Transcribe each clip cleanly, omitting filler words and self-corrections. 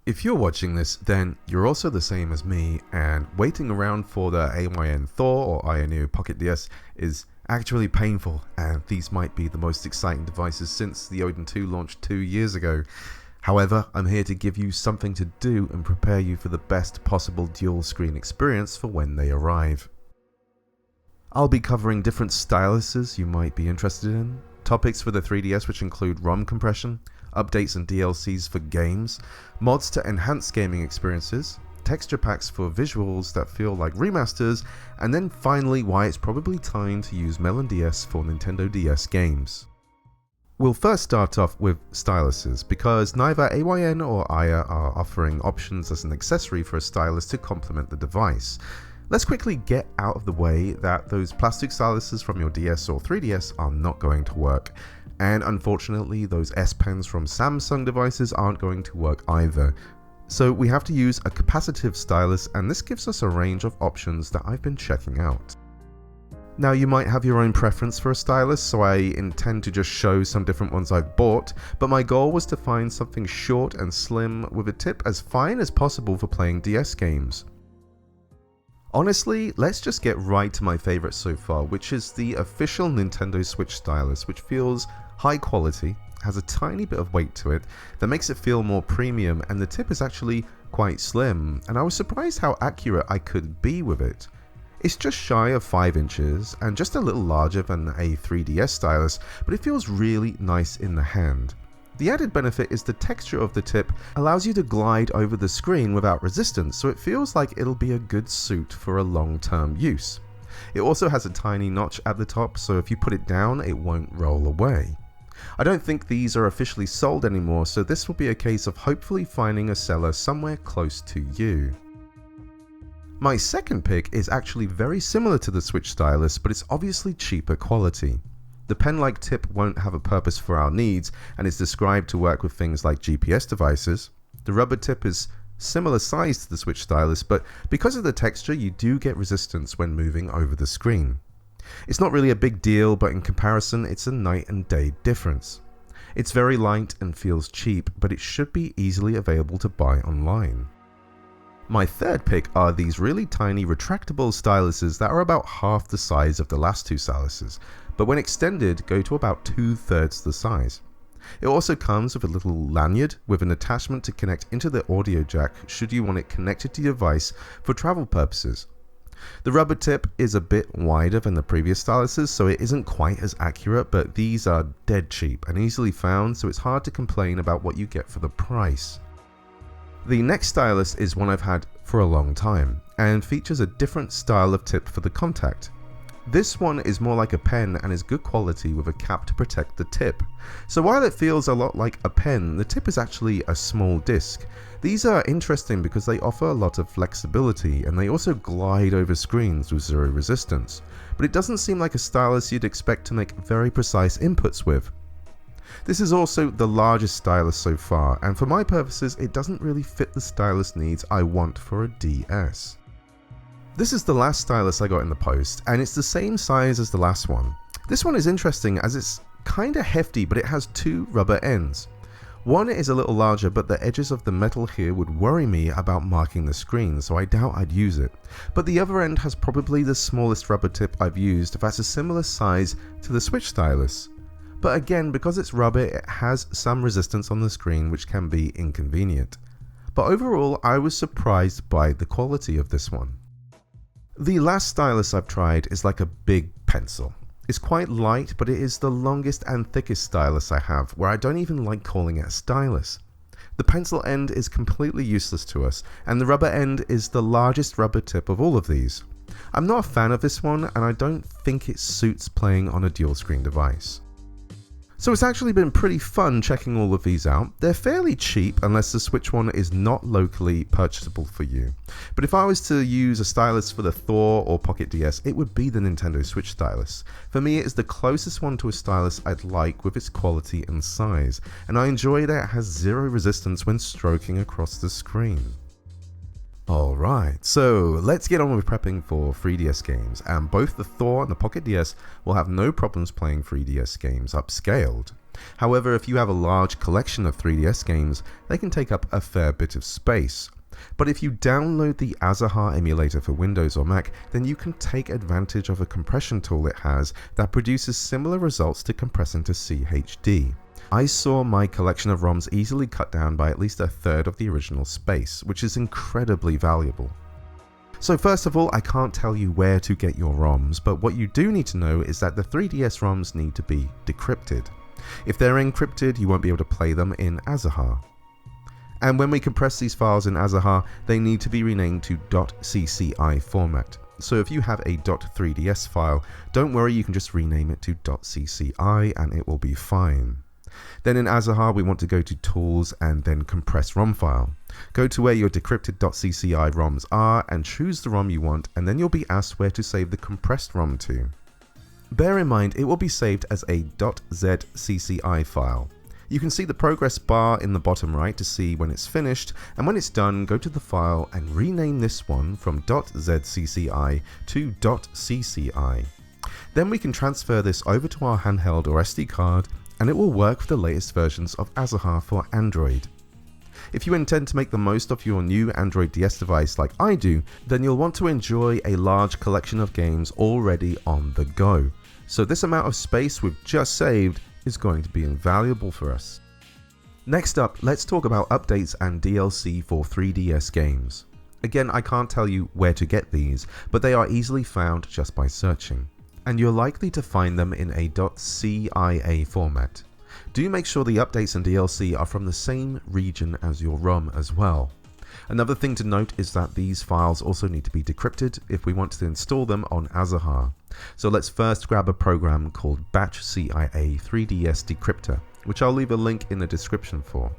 If you're watching this, then you're also the same as me, and waiting around for the AYN Thor or AYANEO Pocket DS is actually painful, and these might be the most exciting devices since the AYN 2 launched 2 years ago. However, I'm here to give you something to do and prepare you for the best possible dual screen experience for when they arrive. I'll be covering different styluses you might be interested in, topics for the 3DS which include ROM compression, updates and DLCs for games, mods to enhance gaming experiences, texture packs for visuals that feel like remasters, and then finally why it's probably time to use MelonDS for Nintendo DS games. We'll first start off with styluses, because neither AYN or AYA are offering options as an accessory for a stylus to complement the device. Let's quickly get out of the way that those plastic styluses from your DS or 3DS are not going to work. And unfortunately, those S Pens from Samsung devices aren't going to work either. So we have to use a capacitive stylus, and this gives us a range of options that I've been checking out. Now you might have your own preference for a stylus, so I intend to just show some different ones I've bought, but my goal was to find something short and slim with a tip as fine as possible for playing DS games. Honestly, let's just get right to my favorite so far, which is the official Nintendo Switch Stylus, which feels high quality, has a tiny bit of weight to it that makes it feel more premium, and the tip is actually quite slim, and I was surprised how accurate I could be with it. It's just shy of 5 inches and just a little larger than a 3DS stylus, but it feels really nice in the hand. The added benefit is the texture of the tip allows you to glide over the screen without resistance, so it feels like it'll be a good suit for a long-term use. It also has a tiny notch at the top, so if you put it down, it won't roll away. I don't think these are officially sold anymore, so this will be a case of hopefully finding a seller somewhere close to you. My second pick is actually very similar to the Switch Stylus, but it's obviously cheaper quality. The pen-like tip won't have a purpose for our needs and is described to work with things like GPS devices. The rubber tip is similar size to the Switch Stylus, but because of the texture you do get resistance when moving over the screen. It's not really a big deal, but in comparison it's a night and day difference. It's very light and feels cheap, but it should be easily available to buy online. My third pick are these really tiny retractable styluses that are about half the size of the last two styluses, but when extended go to about 2/3 the size. It also comes with a little lanyard with an attachment to connect into the audio jack should you want it connected to your device for travel purposes. The rubber tip is a bit wider than the previous styluses, so it isn't quite as accurate, but these are dead cheap and easily found, so it's hard to complain about what you get for the price. The next stylus is one I've had for a long time, and features a different style of tip for the contact. This one is more like a pen and is good quality with a cap to protect the tip. So while it feels a lot like a pen, the tip is actually a small disc. These are interesting because they offer a lot of flexibility, and they also glide over screens with zero resistance, but it doesn't seem like a stylus you'd expect to make very precise inputs with. This is also the largest stylus so far, and for my purposes it doesn't really fit the stylus needs I want for a DS. This is the last stylus I got in the post, and it's the same size as the last one. This one is interesting as it's kinda hefty, but it has two rubber ends. One is a little larger, but the edges of the metal here would worry me about marking the screen, so I doubt I'd use it. But the other end has probably the smallest rubber tip I've used that's a similar size to the Switch Stylus. But again, because it's rubber, it has some resistance on the screen which can be inconvenient. But overall, I was surprised by the quality of this one. The last stylus I've tried is like a big pencil. It's quite light, but it is the longest and thickest stylus I have, where I don't even like calling it a stylus. The pencil end is completely useless to us, and the rubber end is the largest rubber tip of all of these. I'm not a fan of this one, and I don't think it suits playing on a dual screen device. So it's actually been pretty fun checking all of these out. They're fairly cheap unless the Switch one is not locally purchasable for you. But if I was to use a stylus for the Thor or Pocket DS, it would be the Nintendo Switch Stylus. For me, it is the closest one to a stylus I'd like with its quality and size, and I enjoy that it has zero resistance when stroking across the screen. Alright, so let's get on with prepping for 3DS games, and both the Thor and the Pocket DS will have no problems playing 3DS games upscaled. However, if you have a large collection of 3DS games, they can take up a fair bit of space. But if you download the AYANEO emulator for Windows or Mac, then you can take advantage of a compression tool it has that produces similar results to compressing to CHD. I saw my collection of ROMs easily cut down by at least a third of the original space, which is incredibly valuable. So first of all, I can't tell you where to get your ROMs, but what you do need to know is that the 3DS ROMs need to be decrypted. If they're encrypted, you won't be able to play them in AYANEO. And when we compress these files in AYANEO, they need to be renamed to .cci format. So if you have a .3ds file, don't worry, you can just rename it to .cci and it will be fine. Then in AYANEO, we want to go to Tools and then Compress ROM File. Go to where your decrypted .cci ROMs are and choose the ROM you want, and then you'll be asked where to save the compressed ROM to. Bear in mind, it will be saved as a .zcci file. You can see the progress bar in the bottom right to see when it's finished, and when it's done, go to the file and rename this one from .zcci to .cci. Then we can transfer this over to our handheld or SD card, and it will work with the latest versions of AYANEO for Android. If you intend to make the most of your new Android DS device like I do, then you'll want to enjoy a large collection of games already on the go. So this amount of space we've just saved is going to be invaluable for us. Next up, let's talk about updates and DLC for 3DS games. Again, I can't tell you where to get these, but they are easily found just by searching. And you're likely to find them in a .cia format. Do make sure the updates and DLC are from the same region as your ROM as well. Another thing to note is that these files also need to be decrypted if we want to install them on AYANEO. So let's first grab a program called BatchCIA 3DS Decryptor, which I'll leave a link in the description for.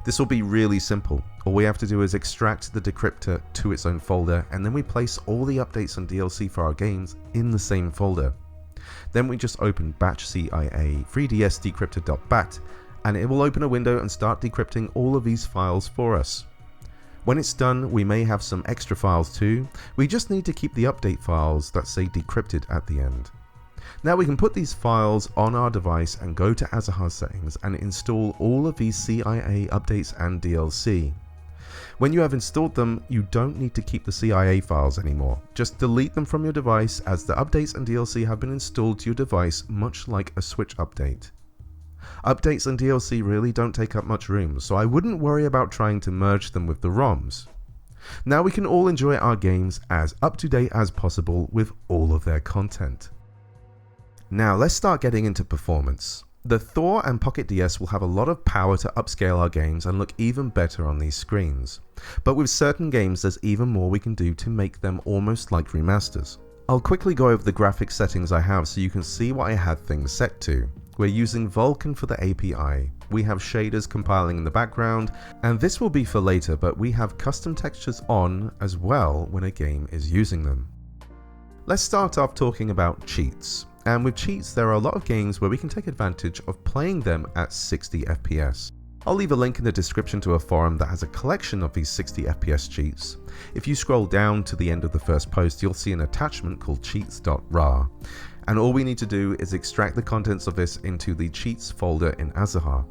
This will be really simple. All we have to do is extract the decryptor to its own folder, and then we place all the updates and DLC for our games in the same folder. Then we just open BatchCIA 3DS Decryptor.bat, and it will open a window and start decrypting all of these files for us. When it's done, we may have some extra files too. We just need to keep the update files that say decrypted at the end. Now we can put these files on our device and go to AYANEO settings and install all of these CIA updates and DLC. When you have installed them, you don't need to keep the CIA files anymore. Just delete them from your device, as the updates and DLC have been installed to your device, much like a Switch update. Updates and DLC really don't take up much room, so I wouldn't worry about trying to merge them with the ROMs. Now we can all enjoy our games as up to date as possible with all of their content. Now let's start getting into performance. The Thor and Pocket DS will have a lot of power to upscale our games and look even better on these screens. But with certain games, there's even more we can do to make them almost like remasters. I'll quickly go over the graphics settings I have so you can see what I had things set to. We're using Vulkan for the API, we have shaders compiling in the background, and this will be for later, but we have custom textures on as well when a game is using them. Let's start off talking about cheats. And with cheats, there are a lot of games where we can take advantage of playing them at 60 FPS. I'll leave a link in the description to a forum that has a collection of these 60 FPS cheats. If you scroll down to the end of the first post, you'll see an attachment called cheats.rar. And all we need to do is extract the contents of this into the cheats folder in AYANEO.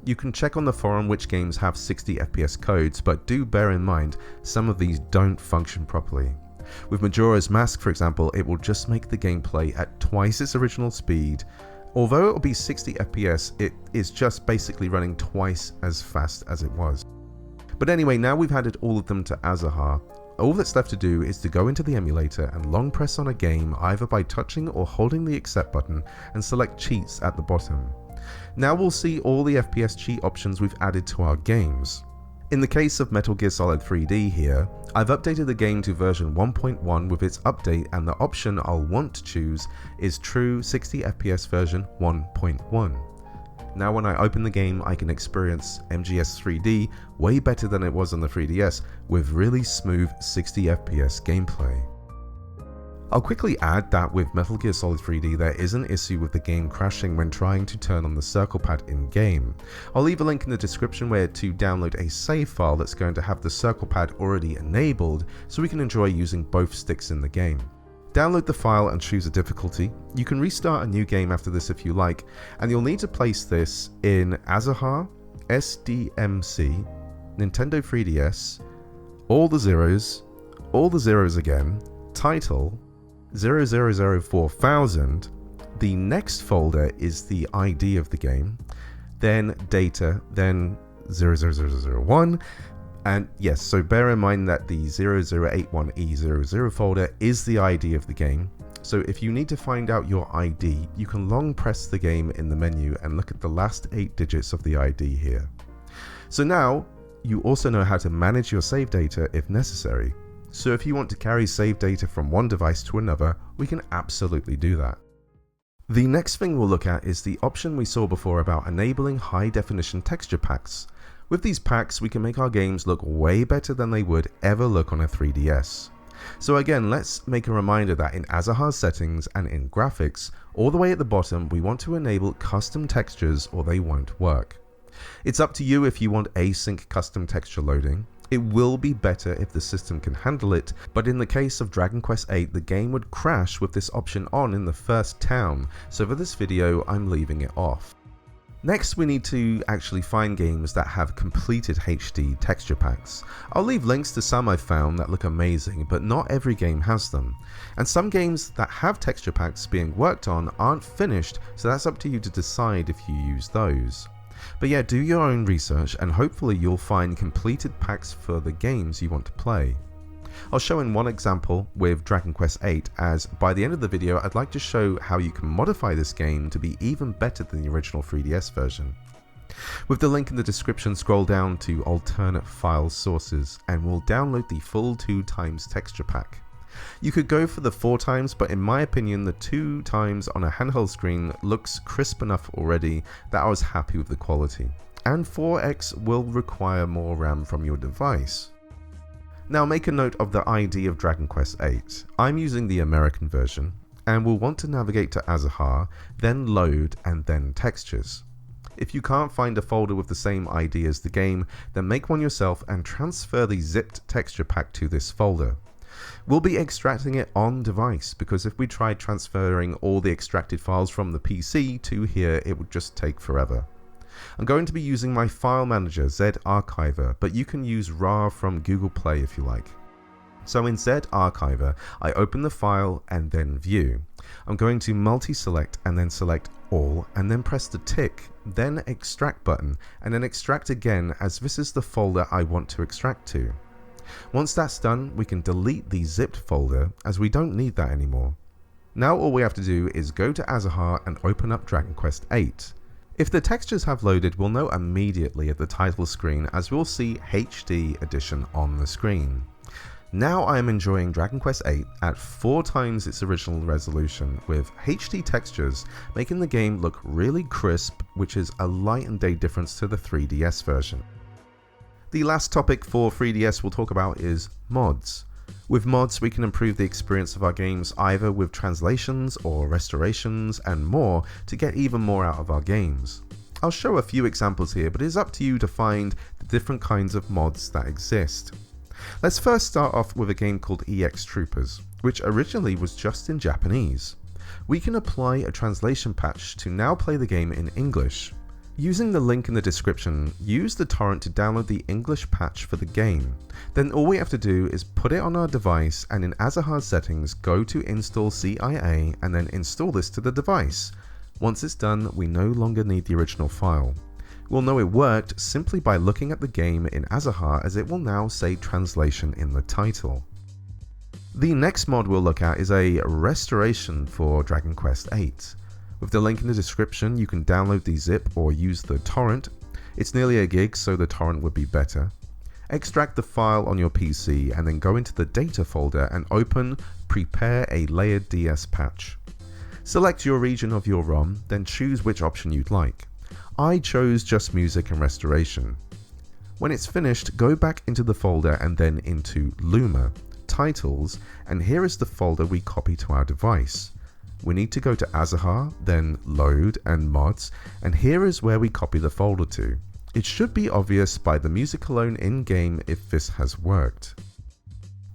You can check on the forum which games have 60 FPS codes, but do bear in mind some of these don't function properly. With Majora's Mask, for example, it will just make the gameplay at twice its original speed. Although it will be 60 FPS, it is just basically running twice as fast as it was. But anyway, now we've added all of them to AYANEO, all that's left to do is to go into the emulator and long press on a game either by touching or holding the accept button and select cheats at the bottom. Now we'll see all the FPS cheat options we've added to our games. In the case of Metal Gear Solid 3D here, I've updated the game to version 1.1 with its update, and the option I'll want to choose is true 60 FPS version 1.1. Now when I open the game, I can experience MGS 3D way better than it was on the 3DS with really smooth 60 FPS gameplay. I'll quickly add that with Metal Gear Solid 3D there is an issue with the game crashing when trying to turn on the circle pad in game. I'll leave a link in the description where to download a save file that's going to have the circle pad already enabled so we can enjoy using both sticks in the game. Download the file and choose a difficulty. You can restart a new game after this if you like, and you'll need to place this in AYANEO, SDMC, Nintendo 3DS, all the zeros again, title, 0004,000. The next folder is the ID of the game, then data, then 00001, and yes, so bear in mind that the 0081E00 folder is the ID of the game. So if you need to find out your ID, you can long press the game in the menu and look at the last 8 digits of the ID here. So now, you also know how to manage your save data if necessary. So if you want to carry save data from one device to another, we can absolutely do that. The next thing we'll look at is the option we saw before about enabling high definition texture packs. With these packs, we can make our games look way better than they would ever look on a 3DS. So again, let's make a reminder that in AYANEO settings and in graphics, all the way at the bottom, we want to enable custom textures or they won't work. It's up to you if you want async custom texture loading. It will be better if the system can handle it, but in the case of Dragon Quest VIII, the game would crash with this option on in the first town, so for this video, I'm leaving it off. Next, we need to actually find games that have completed HD texture packs. I'll leave links to some I've found that look amazing, but not every game has them. And some games that have texture packs being worked on aren't finished, so that's up to you to decide if you use those. But yeah, do your own research and hopefully you'll find completed packs for the games you want to play. I'll show in one example with Dragon Quest VIII, as by the end of the video I'd like to show how you can modify this game to be even better than the original 3DS version. With the link in the description, scroll down to alternate file sources and we'll download the full 2x texture pack. You could go for the 4x, but in my opinion the 2x on a handheld screen looks crisp enough already that I was happy with the quality. And 4x will require more RAM from your device. Now make a note of the ID of Dragon Quest VIII. I'm using the American version, and we'll want to navigate to AYANEO, then load, and then textures. If you can't find a folder with the same ID as the game, then make one yourself and transfer the zipped texture pack to this folder. We'll be extracting it on device, because if we tried transferring all the extracted files from the PC to here, it would just take forever. I'm going to be using my file manager, Z-Archiver, but you can use RAR from Google Play if you like. So in Z-Archiver, I open the file and then view. I'm going to multi-select and then select all and then press the tick, then extract button, and then extract again, as this is the folder I want to extract to. Once that's done, we can delete the zipped folder as we don't need that anymore. Now all we have to do is go to AYANEO and open up Dragon Quest VIII. If the textures have loaded, we'll know immediately at the title screen, as we'll see HD edition on the screen. Now I am enjoying Dragon Quest VIII at 4x its original resolution, with HD textures making the game look really crisp, which is a light and day difference to the 3DS version. The last topic for 3DS we'll talk about is mods. With mods, we can improve the experience of our games either with translations or restorations and more to get even more out of our games. I'll show a few examples here, but it is up to you to find the different kinds of mods that exist. Let's first start off with a game called EX Troopers, which originally was just in Japanese. We can apply a translation patch to now play the game in English. Using the link in the description, use the torrent to download the English patch for the game. Then all we have to do is put it on our device and in AYANEO settings go to install CIA and then install this to the device. Once it's done, we no longer need the original file. We'll know it worked simply by looking at the game in AYANEO, as it will now say translation in the title. The next mod we'll look at is a restoration for Dragon Quest VIII. With the link in the description, you can download the zip or use the torrent. It's nearly a gig, so the torrent would be better. Extract the file on your PC and then go into the data folder and open Prepare a Layered DS patch. Select your region of your ROM, then choose which option you'd like. I chose just music and restoration. When it's finished, go back into the folder and then into Luma, Titles, and here is the folder we copy to our device. We need to go to AYANEO, then Load and Mods, and here is where we copy the folder to. It should be obvious by the music alone in-game if this has worked.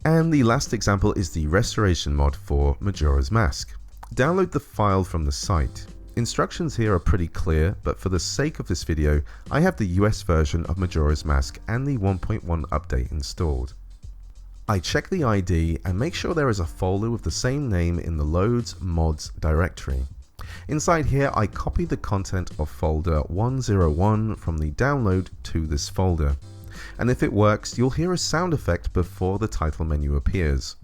And the last example is the restoration mod for Majora's Mask. Download the file from the site. Instructions here are pretty clear, but for the sake of this video, I have the US version of Majora's Mask and the 1.1 update installed. I check the ID and make sure there is a folder with the same name in the loads mods directory. Inside here, I copy the content of folder 101 from the download to this folder. And if it works, you'll hear a sound effect before the title menu appears.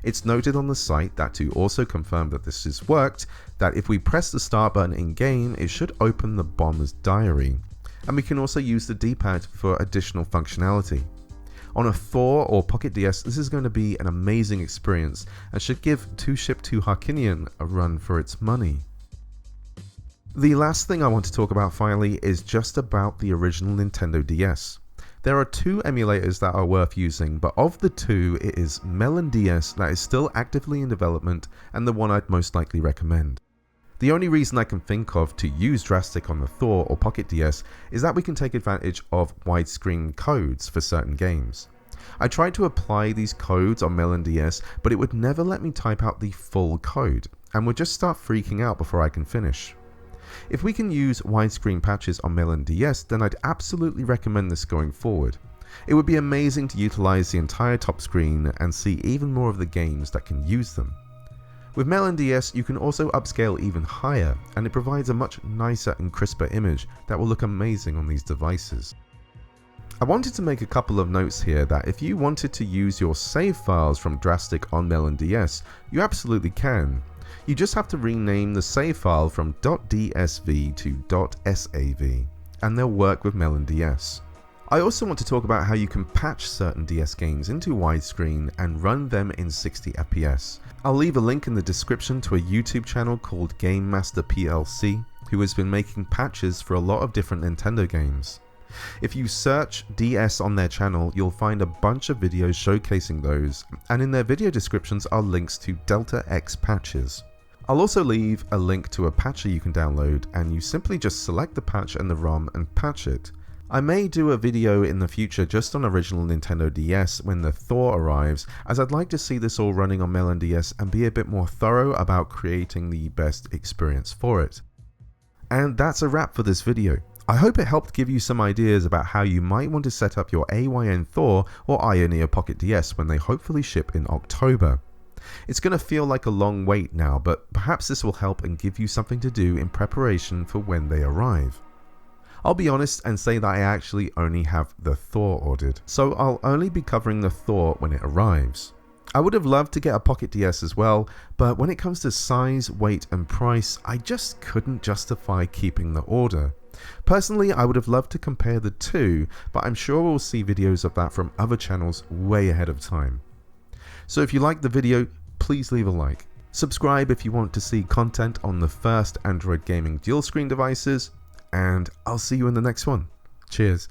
It's noted on the site that to also confirm that this has worked, that if we press the start button in game, it should open the bomber's diary. And we can also use the D-pad for additional functionality. On a Thor or Pocket DS, this is going to be an amazing experience and should give 2 Ship to Harkinian a run for its money. The last thing I want to talk about finally is just about the original Nintendo DS. There are 2 emulators that are worth using, but of the 2, it is MelonDS that is still actively in development and the one I'd most likely recommend. The only reason I can think of to use DraStic on the Thor or Pocket DS is that we can take advantage of widescreen codes for certain games. I tried to apply these codes on MelonDS, but it would never let me type out the full code, and would just start freaking out before I can finish. If we can use widescreen patches on MelonDS, then I'd absolutely recommend this going forward. It would be amazing to utilize the entire top screen and see even more of the games that can use them. With MelonDS, you can also upscale even higher, and it provides a much nicer and crisper image that will look amazing on these devices. I wanted to make a couple of notes here that if you wanted to use your save files from DraStic on MelonDS, you absolutely can. You just have to rename the save file from .dsv to .sav, and they'll work with MelonDS. I also want to talk about how you can patch certain DS games into widescreen and run them in 60 FPS. I'll leave a link in the description to a YouTube channel called Game Master PLC, who has been making patches for a lot of different Nintendo games. If you search DS on their channel, you'll find a bunch of videos showcasing those, and in their video descriptions are links to Delta X patches. I'll also leave a link to a patcher you can download, and you simply just select the patch and the ROM and patch it. I may do a video in the future just on original Nintendo DS when the Thor arrives, as I'd like to see this all running on MelonDS and be a bit more thorough about creating the best experience for it. And that's a wrap for this video. I hope it helped give you some ideas about how you might want to set up your AYN Thor or AYANEO Pocket DS when they hopefully ship in October. It's going to feel like a long wait now, but perhaps this will help and give you something to do in preparation for when they arrive. I'll be honest and say that I actually only have the Thor ordered, so I'll only be covering the Thor when it arrives. I would have loved to get a Pocket DS as well, but when it comes to size, weight and price, I just couldn't justify keeping the order. Personally, I would have loved to compare the two, but I'm sure we'll see videos of that from other channels way ahead of time. So if you liked the video, please leave a like. Subscribe if you want to see content on the first Android gaming dual screen devices, and I'll see you in the next one. Cheers.